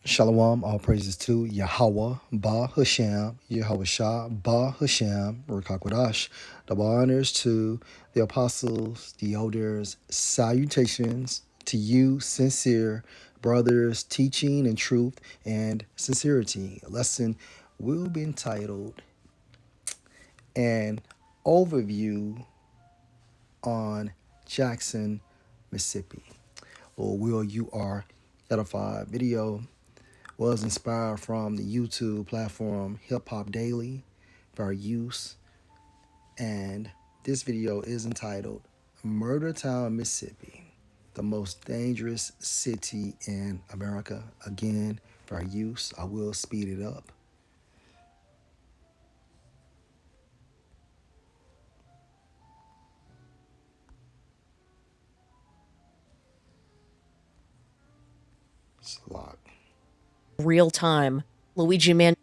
Shalom, all praises to Yahweh, Ba Hashem, Yahweh Shah, Ba Hashem, Rakakwadash. Double honors to the apostles, the elders, salutations to you, sincere brothers, teaching and truth and sincerity. A lesson will be entitled An Overview on Jackson, Mississippi. Lord will, you are edified. Video was inspired from the YouTube platform Hip Hop Daily for our use. And this video is entitled Murder Town, Mississippi, the most dangerous city in America. Again, for our use, I will speed it up. It's a lot. Real time. Luigi Man.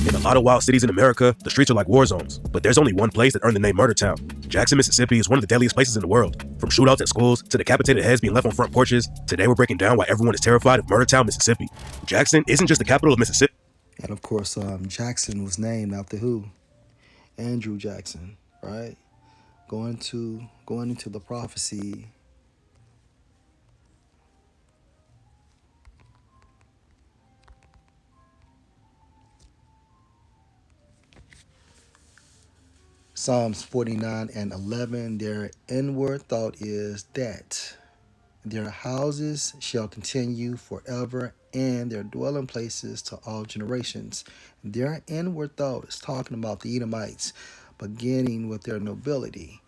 In a lot of wild cities in America, the streets are like war zones. But there's only one place that earned the name Murder Town. Jackson, Mississippi is one of the deadliest places in the world. From shootouts at schools to decapitated heads being left on front porches, today we're breaking down why everyone is terrified of Murder Town, Mississippi. Jackson isn't just the capital of Mississippi. And of course, Jackson was named after who? Andrew Jackson, right? Going into the prophecy. Psalms 49 and 11, their inward thought is that their houses shall continue forever and their dwelling places to all generations. Their inward thought is talking about the Edomites, beginning with their nobility.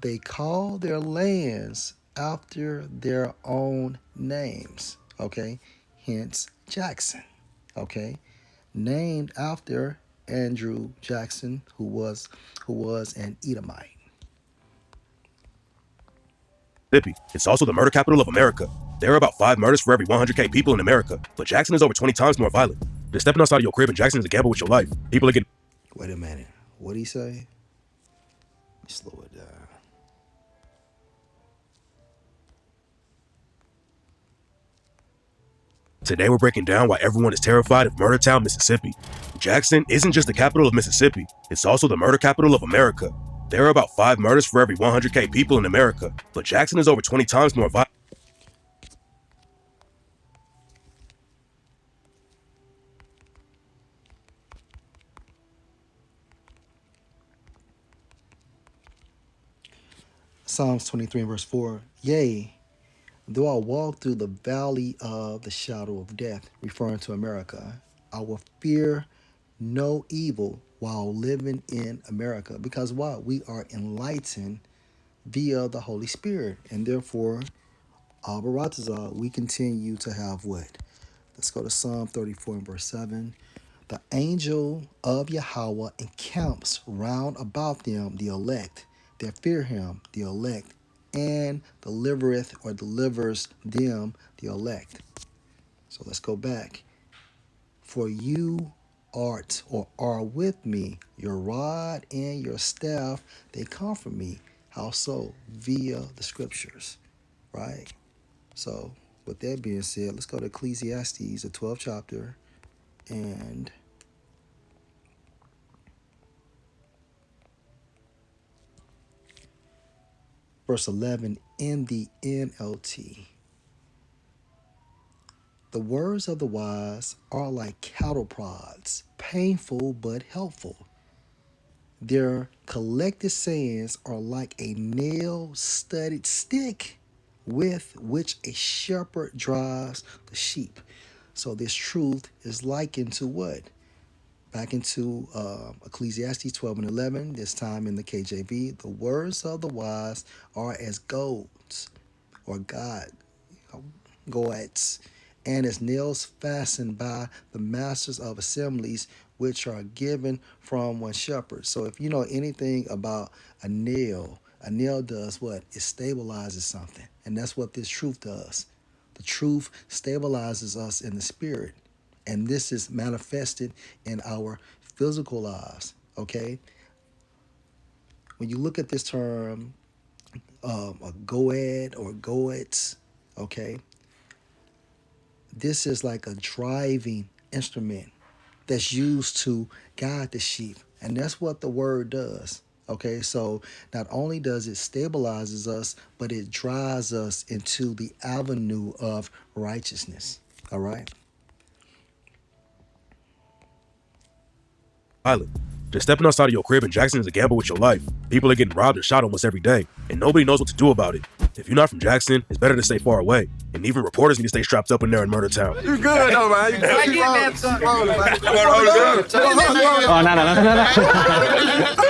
They call their lands after their own names, okay? Hence Jackson, okay? Named after Andrew Jackson, who was an Edomite. It's also the murder capital of America. There are about 5 murders for every 100K people in America, but Jackson is over 20 times more violent. Just stepping outside of your crib in Jackson is a gamble with your life. People are getting. Wait a minute. What'd he say? Let me slow it down. Today we're breaking down why everyone is terrified of Murder Town, Mississippi. Jackson isn't just the capital of Mississippi, it's also the murder capital of America. There are about 5 murders for every 100K people in America, but Jackson is over 20 times more violent. Psalms 23 and verse 4. Yea, though I walk through the valley of the shadow of death, referring to America, I will fear no evil while living in America. Because what? We are enlightened via the Holy Spirit. And therefore, Baratazah, we continue to have what? Let's go to Psalm 34 and verse 7. The angel of Yahweh encamps round about them, the elect that fear him, the elect, and delivereth or delivers them, the elect. So let's go back. For you art or are with me, your rod and your staff, they comfort me. How so? Via the scriptures, right? So with that being said, let's go to Ecclesiastes, the 12th chapter, and verse 11 in the NLT. The words of the wise are like cattle prods, painful but helpful. Their collected sayings are like a nail-studded stick with which a shepherd drives the sheep. So this truth is likened to what? Back into Ecclesiastes 12 and 11, this time in the KJV. The words of the wise are as golds or goats, and as nails fastened by the masters of assemblies, which are given from one shepherd. So if you know anything about a nail does what? It stabilizes something. And that's what this truth does. The truth stabilizes us in the spirit, and this is manifested in our physical lives. Okay, when you look at this term, a goad or goets, okay, this is like a driving instrument that's used to guide the sheep. And that's what the word does. Okay, so not only does it stabilizes us, but it drives us into the avenue of righteousness. All right. Island. Just stepping outside of your crib in Jackson is a gamble with your life. People are getting robbed and shot almost every day, and nobody knows what to do about it. If you're not from Jackson, it's better to stay far away. And even reporters need to stay strapped up in there in Murder Town. You good though, man.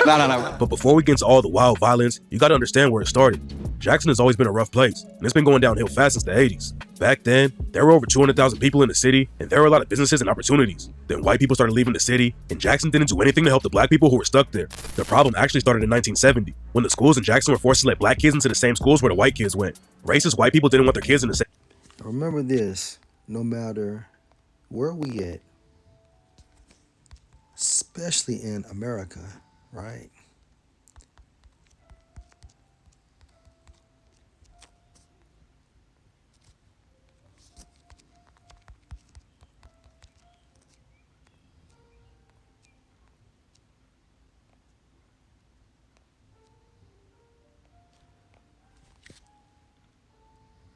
No. But before we get into all the wild violence, you gotta understand where it started. Jackson has always been a rough place, and it's been going downhill fast since the 80s. Back then, there were over 200,000 people in the city, and there were a lot of businesses and opportunities. Then white people started leaving the city, and Jackson didn't do anything to help the black people who were stuck there. The problem actually started in 1970, when the schools in Jackson were forced to let black kids into the same schools where the white kids went. Racist white people didn't want their kids in the same. Remember this, no matter where we at, especially in America, right?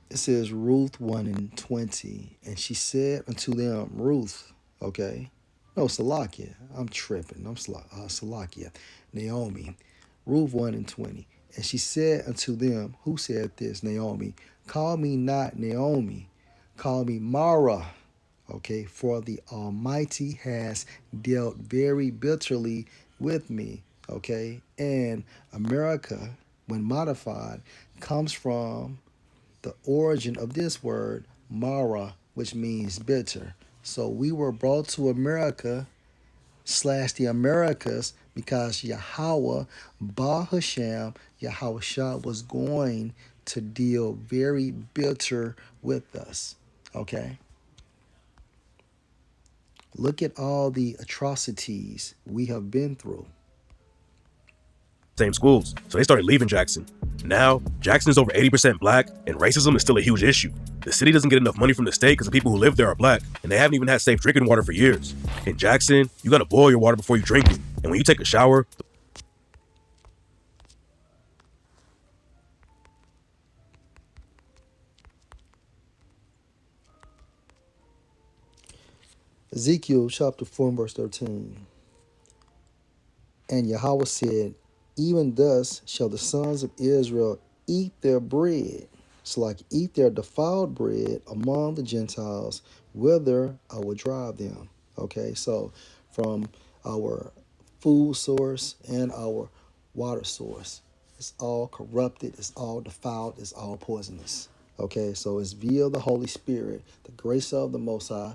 It says Ruth 1 and 20, and she said unto them, Ruth, okay, no, Salakia, I'm tripping, Salakia, Naomi, Ruth 1 and 20, and she said unto them, who said this, Naomi, call me not Naomi, call me Mara, okay, for the Almighty has dealt very bitterly with me, okay, and America, when modified, comes from the origin of this word, Mara, which means bitter. So we were brought to America / the Americas because Yahweh, Bahasham, Yahushua was going to deal very bitter with us. Okay? Look at all the atrocities we have been through. Same schools, so they started leaving Jackson. Now, Jackson is over 80% black, and racism is still a huge issue. The city doesn't get enough money from the state because the people who live there are black, and they haven't even had safe drinking water for years. In Jackson, you gotta boil your water before you drink it, and when you take a shower, Ezekiel chapter 4 and verse 13. And Yahweh said, even thus shall the sons of Israel eat their bread. So like eat their defiled bread among the Gentiles, whither I will drive them. Okay, so from our food source and our water source, it's all corrupted, it's all defiled, it's all poisonous. Okay, so it's via the Holy Spirit, the grace of the Most High,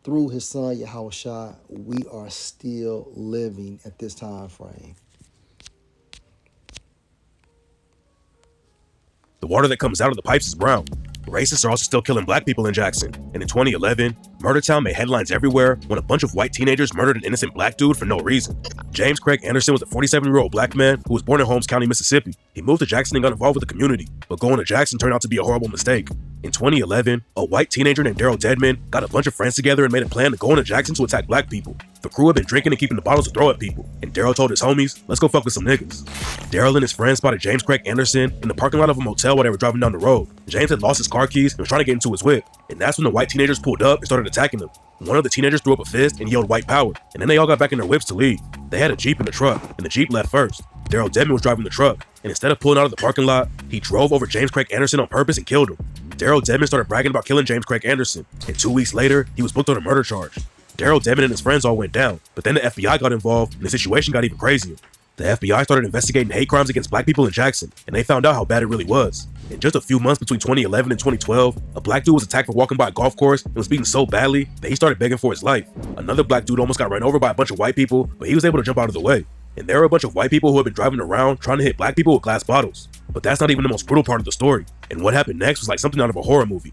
through his son Yahushua, we are still living at this time frame. the water that comes out of the pipes is brown. Racists are also still killing black people in Jackson, and in 2011, Murder Town made headlines everywhere when a bunch of white teenagers murdered an innocent black dude for no reason. James Craig Anderson was a 47-year-old black man who was born in Holmes County, Mississippi. He moved to Jackson and got involved with the community, but going to Jackson turned out to be a horrible mistake. In 2011, a white teenager named Daryl Deadman got a bunch of friends together and made a plan to go into Jackson to attack black people. The crew had been drinking and keeping the bottles to throw at people, and Daryl told his homies, let's go fuck with some niggas. Daryl and his friends spotted James Craig Anderson in the parking lot of a motel while they were driving down the road. James had lost his car keys and was trying to get into his whip, and that's when the white teenagers pulled up and started attacking him. One of the teenagers threw up a fist and yelled white power, and then they all got back in their whips to leave. They had a Jeep in the truck, and the Jeep left first. Daryl Deadman was driving the truck, and instead of pulling out of the parking lot, he drove over James Craig Anderson on purpose and killed him. Daryl Deadman started bragging about killing James Craig Anderson, and 2 weeks later, he was booked on a murder charge. Daryl Deadman and his friends all went down, but then the FBI got involved, and the situation got even crazier. The FBI started investigating hate crimes against black people in Jackson, and they found out how bad it really was. In just a few months between 2011 and 2012, a black dude was attacked for walking by a golf course and was beaten so badly that he started begging for his life. Another black dude almost got run over by a bunch of white people, but he was able to jump out of the way. And there were a bunch of white people who had been driving around trying to hit black people with glass bottles. But that's not even the most brutal part of the story. And what happened next was like something out of a horror movie.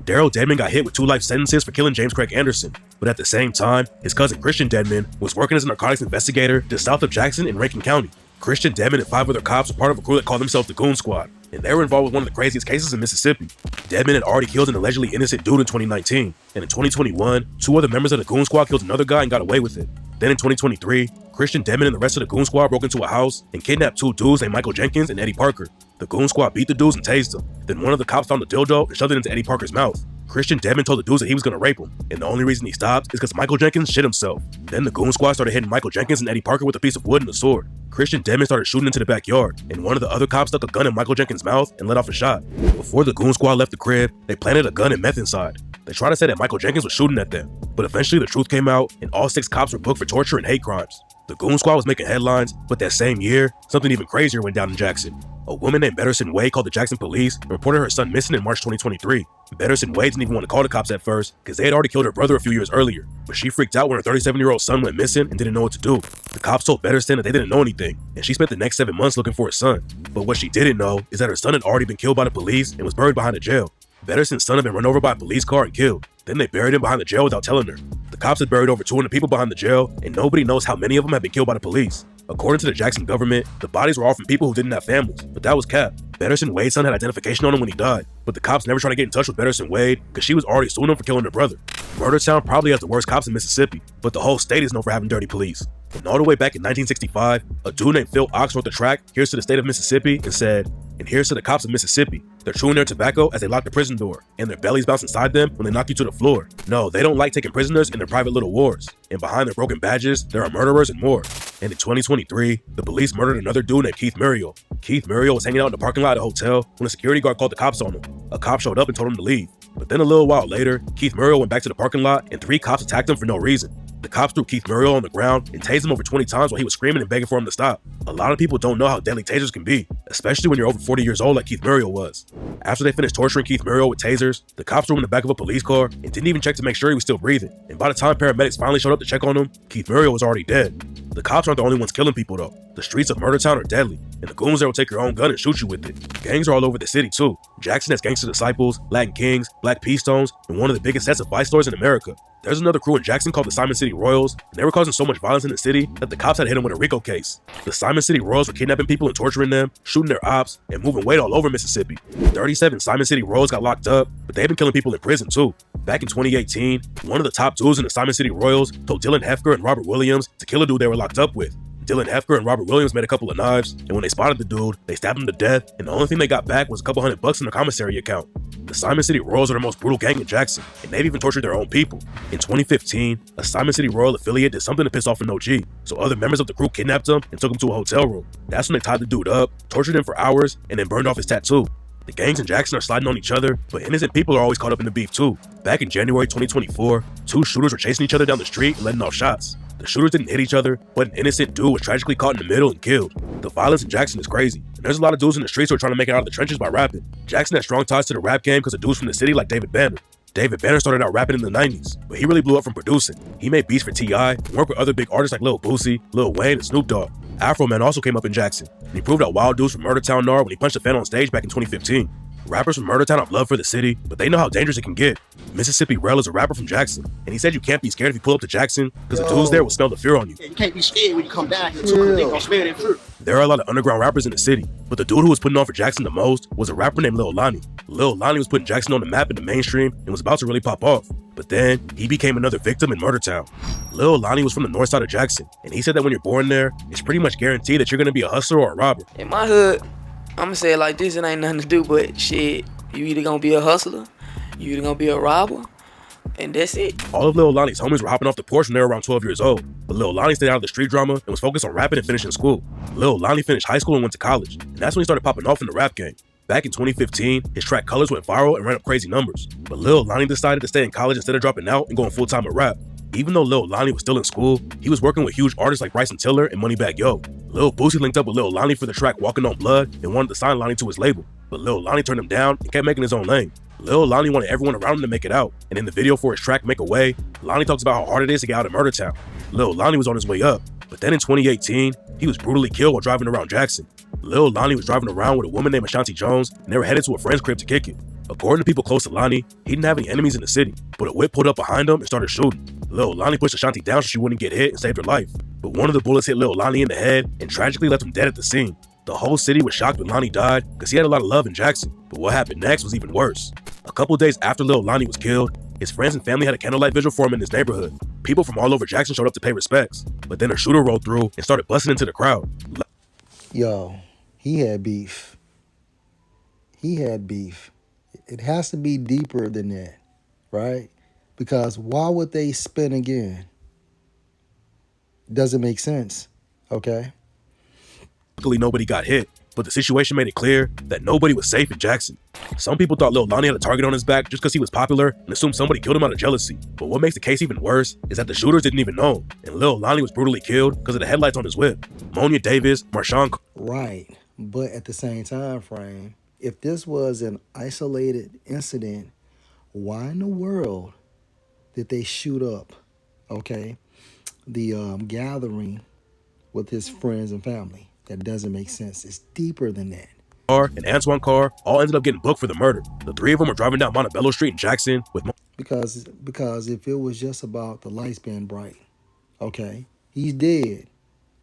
Daryl Dedman got hit with 2 life sentences for killing James Craig Anderson, but at the same time, his cousin Christian Dedman was working as a narcotics investigator just south of Jackson in Rankin County. Christian Dedman and 5 other cops were part of a crew that called themselves the Goon Squad, and they were involved with one of the craziest cases in Mississippi. Dedman had already killed an allegedly innocent dude in 2019, and in 2021, 2 other members of the Goon Squad killed another guy and got away with it. Then in 2023, Christian Dedman and the rest of the Goon Squad broke into a house and kidnapped 2 dudes named Michael Jenkins and Eddie Parker. The Goon Squad beat the dudes and tased them. Then one of the cops found the dildo and shoved it into Eddie Parker's mouth. Christian Dedman told the dudes that he was going to rape him, and the only reason he stopped is because Michael Jenkins shit himself. Then the Goon Squad started hitting Michael Jenkins and Eddie Parker with a piece of wood and a sword. Christian Dedman started shooting into the backyard, and one of the other cops stuck a gun in Michael Jenkins' mouth and let off a shot. Before the Goon Squad left the crib, they planted a gun and meth inside. They tried to say that Michael Jenkins was shooting at them, but eventually the truth came out, and all 6 cops were booked for torture and hate crimes. The Goon Squad was making headlines, but that same year, something even crazier went down in Jackson. A woman named Betterson Wade called the Jackson police and reported her son missing in March 2023. Betterson Wade didn't even want to call the cops at first because they had already killed her brother a few years earlier, but she freaked out when her 37-year-old son went missing and didn't know what to do. The cops told Betterson that they didn't know anything, and she spent the next 7 months looking for her son. But what she didn't know is that her son had already been killed by the police and was buried behind a jail. Betterson's son had been run over by a police car and killed. Then they buried him behind the jail without telling her. The cops had buried over 200 people behind the jail, and nobody knows how many of them had been killed by the police. According to the Jackson government, the bodies were all from people who didn't have families, but that was cap. Betterson Wade's son had identification on him when he died, but the cops never tried to get in touch with Betterson Wade because she was already suing him for killing her brother. Murdertown probably has the worst cops in Mississippi, but the whole state is known for having dirty police. And all the way back in 1965, a dude named Phil Ox wrote the track "Here's to the State of Mississippi" and said, "And here's to the cops of Mississippi. They're chewing their tobacco as they lock the prison door, and their bellies bounce inside them when they knock you to the floor. No, they don't like taking prisoners in their private little wars. And behind their broken badges, there are murderers and more." And in 2023, the police murdered another dude named Keith Muriel. Keith Muriel was hanging out in the parking lot of a hotel when a security guard called the cops on him. A cop showed up and told him to leave. But then a little while later, Keith Muriel went back to the parking lot and 3 cops attacked him for no reason. The cops threw Keith Muriel on the ground and tased him over 20 times while he was screaming and begging for him to stop. A lot of people don't know how deadly tasers can be, especially when you're over 40 years old like Keith Muriel was. After they finished torturing Keith Muriel with tasers, the cops threw him in the back of a police car and didn't even check to make sure he was still breathing. And by the time paramedics finally showed up to check on him, Keith Muriel was already dead. The cops aren't the only ones killing people though. The streets of Murdertown are deadly, and the goons there will take your own gun and shoot you with it. Gangs are all over the city too. Jackson has Gangster Disciples, Latin Kings, Black P-Stones, and one of the biggest sets of fight stores in America. There's another crew in Jackson called the Simon City Royals, and they were causing so much violence in the city that the cops had hit them with a RICO case. The Simon City Royals were kidnapping people and torturing them, shooting their ops, and moving weight all over Mississippi. 37 Simon City Royals got locked up, but they've been killing people in prison too. Back in 2018, one of the top dudes in the Simon City Royals told Dylan Hefker and Robert Williams to kill a dude they were locked up with. Dylan Hefker and Robert Williams made a couple of knives, and when they spotted the dude, they stabbed him to death, and the only thing they got back was a couple $100 in their commissary account. The Simon City Royals are the most brutal gang in Jackson, and they've even tortured their own people. In 2015, a Simon City Royal affiliate did something to piss off an OG, so other members of the crew kidnapped him and took him to a hotel room. That's when they tied the dude up, tortured him for hours, and then burned off his tattoo. The gangs in Jackson are sliding on each other, but innocent people are always caught up in the beef too. Back in January 2024, 2 shooters were chasing each other down the street and letting off shots. The shooters didn't hit each other, but an innocent dude was tragically caught in the middle and killed. The violence in Jackson is crazy, and there's a lot of dudes in the streets who are trying to make it out of the trenches by rapping. Jackson has strong ties to the rap game because of dudes from the city like David Banner. David Banner started out rapping in the 90s, but he really blew up from producing. He made beats for T.I. and worked with other big artists like Lil Boosie, Lil Wayne, and Snoop Dogg. Afro Man also came up in Jackson, and he proved out wild dudes from Murdertown Nar when he punched a fan on stage back in 2015. Rappers from Murdertown have love for the city, but they know how dangerous it can get. Mississippi Rel is a rapper from Jackson, and he said you can't be scared if you pull up to Jackson because the dudes there will smell the fear on you. You can't be scared when you come down here too, because they gonna smell that fear. There are a lot of underground rappers in the city, but the dude who was putting on for Jackson the most was a rapper named Lil Lonnie. Lil Lonnie was putting Jackson on the map in the mainstream and was about to really pop off. But then, he became another victim in Murdertown. Lil Lonnie was from the north side of Jackson, and he said that when you're born there, it's pretty much guaranteed that you're gonna be a hustler or a robber. In my hood, I'ma say it like this, it ain't nothing to do but shit. You either gonna be a hustler, you either gonna be a robber, and that's it. All of Lil Lonnie's homies were hopping off the porch when they were around 12 years old, but Lil Lonnie stayed out of the street drama and was focused on rapping and finishing school. Lil Lonnie finished high school and went to college, and that's when he started popping off in the rap game. Back in 2015, his track Colors went viral and ran up crazy numbers, but Lil Lonnie decided to stay in college instead of dropping out and going full-time with rap. Even though Lil Lonnie was still in school, he was working with huge artists like Bryson Tiller and Moneybagg Yo. Lil Boosie linked up with Lil Lonnie for the track Walking on Blood and wanted to sign Lonnie to his label, but Lil Lonnie turned him down and kept making his own lane. Lil Lonnie wanted everyone around him to make it out, and in the video for his track Make a Way, Lonnie talks about how hard it is to get out of Murdertown. Lil Lonnie was on his way up, but then in 2018, he was brutally killed while driving around Jackson. Lil Lonnie was driving around with a woman named Ashanti Jones, and they were headed to a friend's crib to kick it. According to people close to Lonnie, he didn't have any enemies in the city, but a whip pulled up behind him and started shooting. Lil Lonnie pushed Ashanti down so she wouldn't get hit and saved her life, but one of the bullets hit Lil Lonnie in the head and tragically left him dead at the scene. The whole city was shocked when Lonnie died because he had a lot of love in Jackson, but what happened next was even worse. A couple days after Lil Lonnie was killed, his friends and family had a candlelight vigil for him in his neighborhood. People from all over Jackson showed up to pay respects, but then a shooter rolled through and started busting into the crowd. Yo, he had beef. He had beef. It has to be deeper than that, right? Because why would they spin again? Doesn't make sense, okay? Luckily, nobody got hit, but the situation made it clear that nobody was safe in Jackson. Some people thought Lil Lonnie had a target on his back just because he was popular and assumed somebody killed him out of jealousy. But what makes the case even worse is that the shooters didn't even know, and Lil Lonnie was brutally killed because of the headlights on his whip. Monia Davis, Marshawn. Right, but at the same time frame, if this was an isolated incident, why in the world did they shoot up, okay, the gathering with his friends and family? That doesn't make sense. It's deeper than that. Carr and Antoine Carr all ended up getting booked for the murder. The three of them were driving down Montebello Street in Jackson with because if it was just about the lights being bright, okay, he's dead.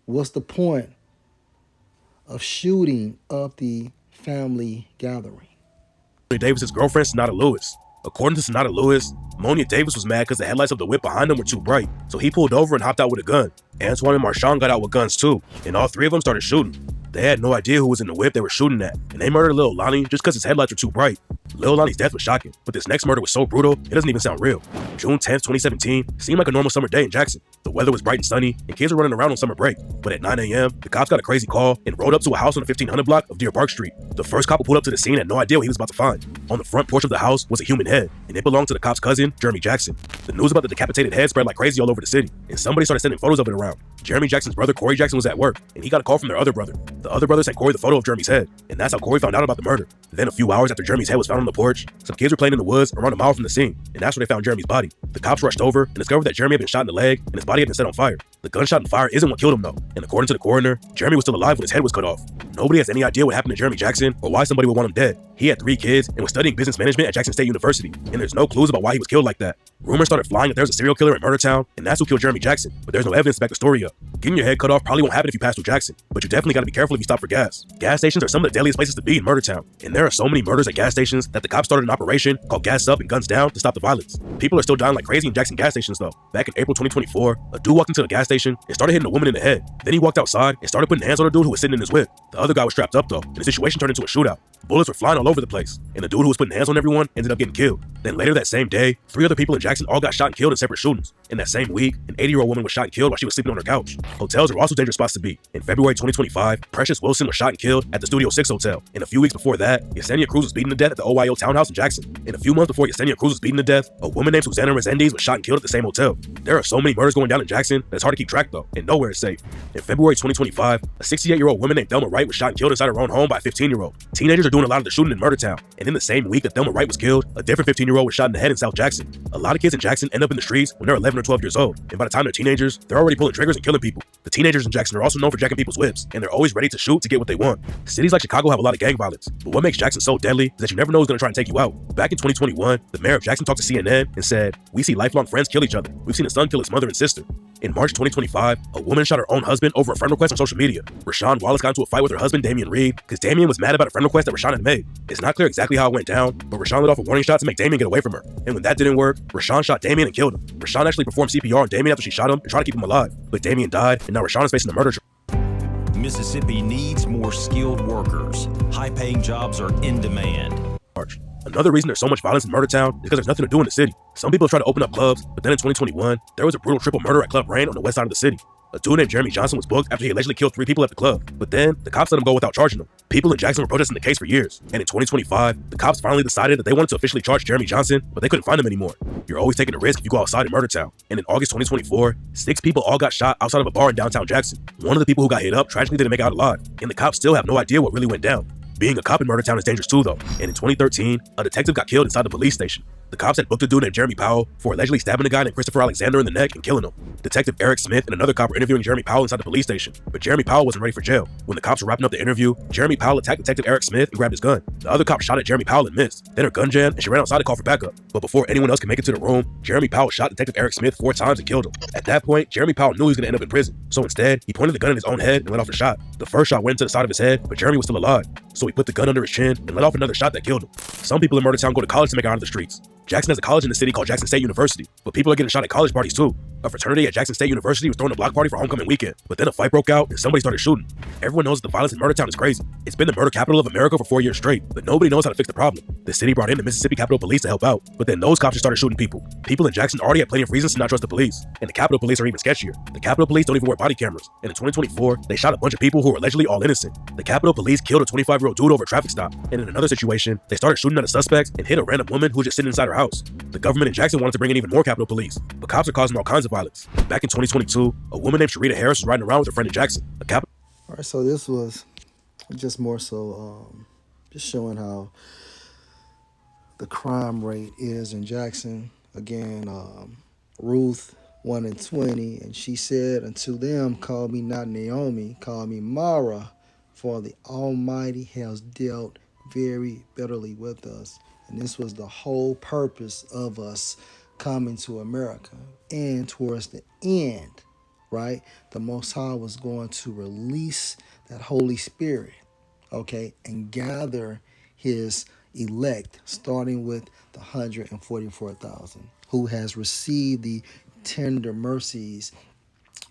What's the point of shooting up the family gathering? Davis's girlfriend, Sonata Lewis. According to Sonata Lewis, Monia Davis was mad because the headlights of the whip behind them were too bright, so he pulled over and hopped out with a gun. Antoine and Marshawn got out with guns too, and all three of them started shooting. They had no idea who was in the whip they were shooting at, and they murdered Lil Lonnie just because his headlights were too bright. Lil Lonnie's death was shocking, but this next murder was so brutal, it doesn't even sound real. June 10th, 2017 seemed like a normal summer day in Jackson. The weather was bright and sunny, and kids were running around on summer break. But at 9 a.m., the cops got a crazy call and rode up to a house on the 1500 block of Deer Park Street. The first cop who pulled up to the scene had no idea what he was about to find. On the front porch of the house was a human head, and it belonged to the cop's cousin, Jeremy Jackson. The news about the decapitated head spread like crazy all over the city, and somebody started sending photos of it around. Jeremy Jackson's brother, Corey Jackson, was at work, and he got a call from their other brother. The other brother sent Corey the photo of Jeremy's head, and that's how Corey found out about the murder. Then a few hours after Jeremy's head was found on the porch, some kids were playing in the woods around a mile from the scene, and that's where they found Jeremy's body. The cops rushed over and discovered that Jeremy had been shot in the leg, and his body had been set on fire. The gunshot and fire isn't what killed him though, and according to the coroner, Jeremy was still alive when his head was cut off. Nobody has any idea what happened to Jeremy Jackson or why somebody would want him dead. He had 3 kids and was studying business management at Jackson State University, and there's no clues about why he was killed like that. Rumors started flying that there's a serial killer in Murder Town, and that's who killed Jeremy Jackson, but there's no evidence to back the story up. Getting your head cut off probably won't happen if you pass through Jackson, but you definitely gotta be careful if you stop for gas. Gas stations are some of the deadliest places to be in Murder Town, and there are so many murders at gas stations that the cops started an operation called Gas Up and Guns Down to stop the violence. People are still dying like crazy in Jackson gas stations though. Back in April 2024, a dude walked into the gas station and started hitting a woman in the head. Then he walked outside and started putting hands on a dude who was sitting in his whip. The other guy was strapped up though, and the situation turned into a shootout. Bullets were flying all over the place, and the dude who was putting hands on everyone ended up getting killed. Then later that same day, 3 other people in Jackson all got shot and killed in separate shootings. In that same week, an 80-year-old woman was shot and killed while she was sleeping on her couch. Hotels are also dangerous spots to be. In February 2025, Precious Wilson was shot and killed at the Studio 6 Hotel. And a few weeks before that, Yesenia Cruz was beaten to death at the OYO Townhouse in Jackson. And a few months before Yesenia Cruz was beaten to death, a woman named Susanna Resendiz was shot and killed at the same hotel. There are so many murders going down in Jackson that it's hard to keep track though, and nowhere is safe. In February 2025, a 68-year-old woman named Thelma Wright was shot and killed inside her own home by a 15-year-old. Teenagers are doing a lot of the shooting in Murder Town, and in the same week that Thelma Wright was killed, a different 15-year-old was shot in the head in South Jackson. A lot of kids in Jackson end up in the streets when they're 11 or 12 years old, and by the time they're teenagers, they're already pulling triggers and killing people. The teenagers in Jackson are also known for jacking people's whips, and they're always ready to shoot to get what they want. Cities like Chicago have a lot of gang violence, but what makes Jackson so deadly is that you never know who's gonna try and take you out. Back in 2021, the mayor of Jackson talked to CNN and said, "We see lifelong friends kill each other. We've seen a son kill his mother and sister." In March 2025, a woman shot her own husband over a friend request on social media. Rashawn Wallace got into a fight with her husband, Damian Reed, because Damian was mad about a friend request that Rashawn had made. It's not clear exactly how it went down, but Rashawn let off a warning shot to make Damian get away from her. And when that didn't work, Rashawn shot Damian and killed him. Rashawn actually performed CPR on Damian after she shot him and tried to keep him alive. But Damian died, and now Rashawn is facing a murder charge. Mississippi needs more skilled workers. High-paying jobs are in demand. Another reason there's so much violence in Murder Town is because there's nothing to do in the city. Some people try to open up clubs, but then in 2021, there was a brutal triple murder at Club Rain on the west side of the city. A dude named Jeremy Johnson was booked after he allegedly killed 3 people at the club, but then the cops let him go without charging him. People in Jackson were protesting the case for years, and in 2025, the cops finally decided that they wanted to officially charge Jeremy Johnson, but they couldn't find him anymore. You're always taking a risk if you go outside in Murder Town. And in August 2024, 6 people all got shot outside of a bar in downtown Jackson. One of the people who got hit up tragically didn't make it out alive, and the cops still have no idea what really went down. Being a cop in Murder Town is dangerous too though, and in 2013, a detective got killed inside the police station. The cops had booked a dude named Jeremy Powell for allegedly stabbing a guy named Christopher Alexander in the neck and killing him. Detective Eric Smith and another cop were interviewing Jeremy Powell inside the police station, but Jeremy Powell wasn't ready for jail. When the cops were wrapping up the interview, Jeremy Powell attacked Detective Eric Smith and grabbed his gun. The other cop shot at Jeremy Powell and missed. Then her gun jammed and she ran outside to call for backup. But before anyone else could make it to the room, Jeremy Powell shot Detective Eric Smith 4 times and killed him. At that point, Jeremy Powell knew he was going to end up in prison. So instead, he pointed the gun at his own head and let off a shot. The first shot went into the side of his head, but Jeremy was still alive. So he put the gun under his chin and let off another shot that killed him. Some people in Murdertown go to college to make it out of the streets. Jackson has a college in the city called Jackson State University, but people are getting shot at college parties too. A fraternity at Jackson State University was throwing a block party for homecoming weekend, but then a fight broke out and somebody started shooting. Everyone knows that the violence in Murdertown is crazy. It's been the murder capital of America for 4 years straight, but nobody knows how to fix the problem. The city brought in the Mississippi Capitol Police to help out, but then those cops just started shooting people. People in Jackson already have plenty of reasons to not trust the police, and the Capitol Police are even sketchier. The Capitol Police don't even wear body cameras, and in 2024, they shot a bunch of people who were allegedly all innocent. The Capitol Police killed a 25-year-old dude over a traffic stop, and in another situation, they started shooting at a suspect and hit a random woman who was just sitting inside her house. The government in Jackson wanted to bring in even more Capitol Police, but cops are causing all kinds of violence. Back in 2022, a woman named Sharita Harris was riding around with her friend in Jackson. All right, so this was just more so just showing how the crime rate is in Jackson. Again, Ruth 1:20, and she said, "Unto them, call me not Naomi, call me Mara, for the Almighty has dealt very bitterly with us." And this was the whole purpose of us coming to America. And towards the end, right, the Most High was going to release that Holy Spirit, okay, and gather his elect, starting with the 144,000, who has received the tender mercies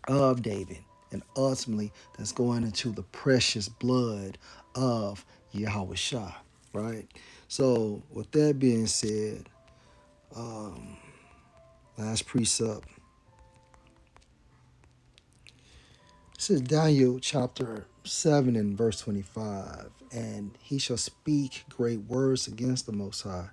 of David. And ultimately, that's going into the precious blood of Yahweh Shah, right? So, with that being said, last precept. This is Daniel chapter 7 and verse 25. "And he shall speak great words against the Most High,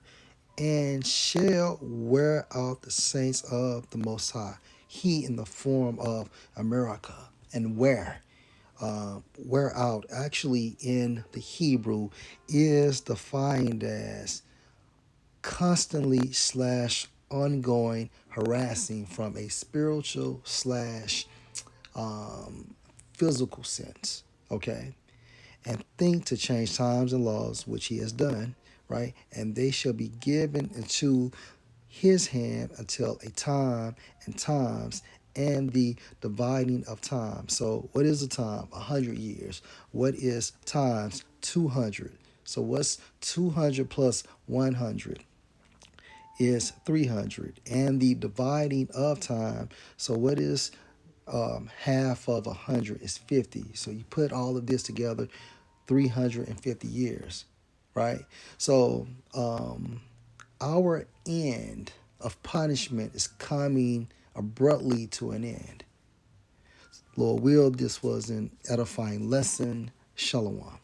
and shall wear out the saints of the Most High." He in the form of America. And wear out actually in the Hebrew is defined as constantly / ongoing harassing from a spiritual / physical sense, okay? "And think to change times and laws, which he has done," right? "And they shall be given into his hand until a time and times and the dividing of time." So what is a time? 100 years. What is times? 200. So what's 200 plus 100? Is 300. And the dividing of time. So what is half of 100 is 50. So you put all of this together, 350 years, right? So our end of punishment is coming abruptly to an end. Lord will, this was an edifying lesson. Shalom.